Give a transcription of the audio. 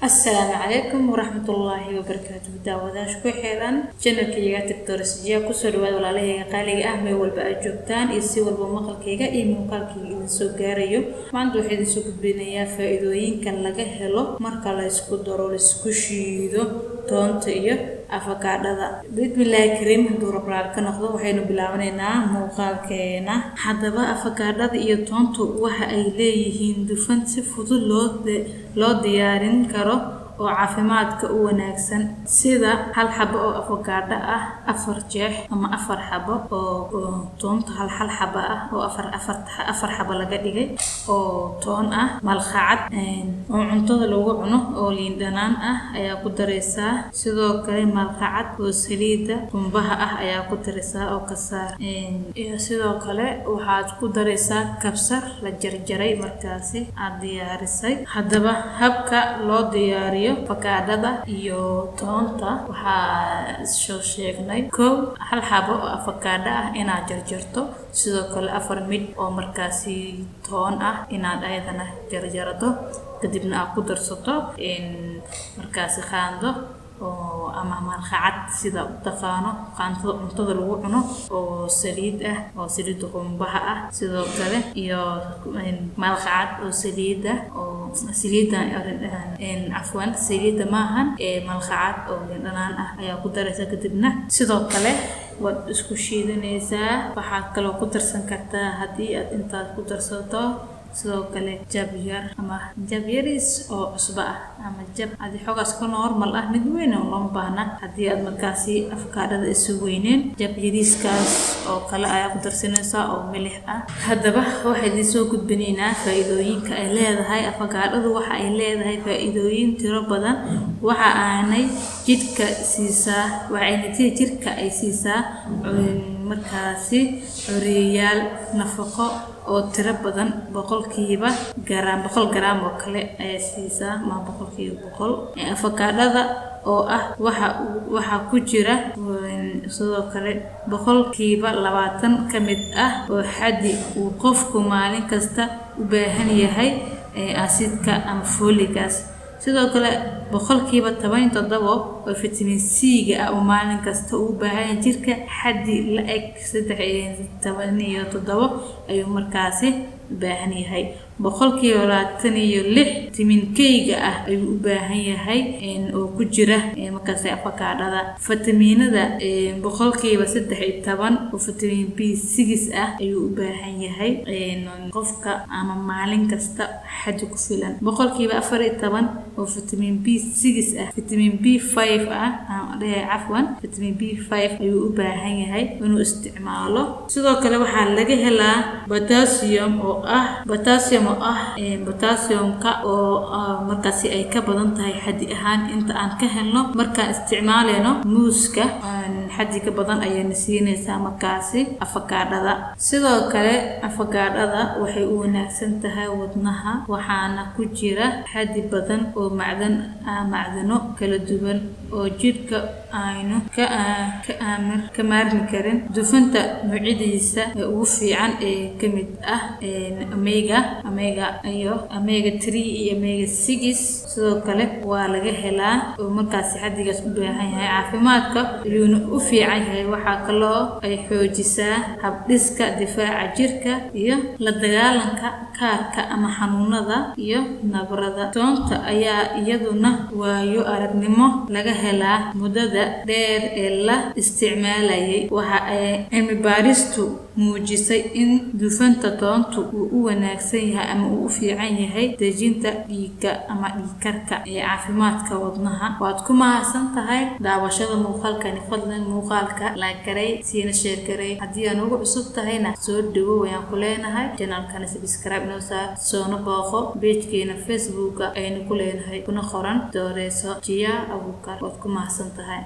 السلام عليكم ورحمة الله وبركاته. داوداش كحيران جنر كيجا تكتورسجيا كسر ولا له قالي أهمي والبأجوبتان يسوي والبمقل كيجا مقال كي سوغاريو ما عنده حد سوق بينيا فائدوين كان لقى هلو مركا لا يسكو دورو يسكوشيدو تونتيو afakaadhada bismillaahi kariim haduu rabaa ka noqdo waxaynu bilaabaneynaa muuqaalkeena hadaba afakaadhada iyo toontu waxa ay leeyihiin dufan si fudud loo diyaarin karo oo caafimaadka u wanaagsan sida hal xabo oo afakaadho ah 4 jeex ama 4 xabo oo toonta hal xabo ah oo 4 xabo laga dhigay oo toon ah malqacad oo cuntada lagu cuno oo liin dhanaan ah ayaa ku dareysaa sidoo kale malqacad oo saliida qumbaha ah ayaa ku dareysaa oo ka saar iyo sidoo kale waxaad ku dareysaa kabsar la jarjaray markaasi aad diyaarisay hadaba habka loo diyaariyo afakaadhada iyo toonta waxaa soo sheegnay hal xabo oo afakaadho ah inaad jarjarto sidoo kale 4 mid oo markaasi toon ah inaad ayadana jarjarto kadibna aad ku darsato markaasi qaando oo ama malqacad sida u taqaano qaantada cuntada lagu cuno oo saliid ah oo saliid qumbaha ah sidoo kale iyo malqacad oo saliid ah oo saliida afwan saliida maahan malqacad oo dhanaan ah ayaa ku dareysa kadibna sidoo kale waad isku shiidanaysaa waxa kale oo ku darsan kartaa hadii aad intaas ku darsato sidoo kale jab yar ama jab yaris oo cusba ah ama jab adi xogaas ka normal ah mid weyn oo loo baahna hadii aad markaasi afkaadhada isu weyneen jab yariskaas oo kale ayaa ku darsanaysaa oo milix ah hadaba waxay soo gudbinaynaa faa'iidooyinka ay leedahay afkaadhadu waxa ay leedahay faa'iidooyin tiro badan waxa aanay jidhka siisaa jirka ay siisaa markaasi curiyaal nafaqo oo tiro badan boqolkiiba boqol garaam oo kale ay siisaa ma boqolkiiba boqol afakaadhada oo ah waxa ku jira sidoo kale boqolkiiba 20 kamid ah oo xaddi uu qofku maalin kasta u baahan yahay acidka ama foligas sidoo kale boqolkiiba 17 oo vitamin C ga ah oo maalin kasta u baahan jirka xaddi la eg 17 ayuu markaasi baahan yahay boqolkiiba 26 vitamin K ga ah ayuu u baahan yahay oo ku jira markaasi afakaadhada fitamiinada boqolkiiba 13 oo vitamin B6 ah ayuu u baahan yahay qofka ama maalin kasta xaddi ku filan boqolkiiba 14 oo vitamin B6 ah vitamin B5 ah afwan vitamin B5 ayuu u baahan yahay inuu isticmaalo sidoo kale waxa laga helaa potassium potassiumka oo markaasi ay ka badan tahay xaddi ahaan inta aan ka helno marka isticmaaleyno muuska xaddi ka badan ayay siinaysaa markaasi afakaadhada sidoo kale afakaadhada waxay u wanaagsan tahay wadnaha waxaana ku jira xaddi badan oo macdano kala duwan oo jirka aynu ka maarmi karin dufanta nuucyadiisa ugu fiican ee kamid ah omega 3 iyo omega 6 sidoo kale waa laga helaa oo markaasi xaddigaas u baahan yahay caafimaadka ayuuna u fiican yahay waxa kale oo ay xoojisaa habdhiska difaaca jirka iyo la dagaalanka kaarka ama xanuunada iyo nabarada toonta ayaa iyaduna waayo aragnimo laga helaa muddada dheer ee la isticmaalayay waxa ay cilmi baaristu muujisay in dufanta toontu uu u wanaagsan yahay ama uu u fiican yahay dejinta dhiigga ama dhiigkarka ee caafimaadka wadnaha waad ku mahadsan tahay daawashada muuqaalkani fadlan muuqaalka like garay siina share garay haddii aan ugu cusub tahayna soo dhawo wayaan ku leenahay channelkana subscribe noo saar soona booqo page-keena Facebook aynu ku leenahay kuna qoran Dooreso Jiya Abuukar waad ku mahadsan tahay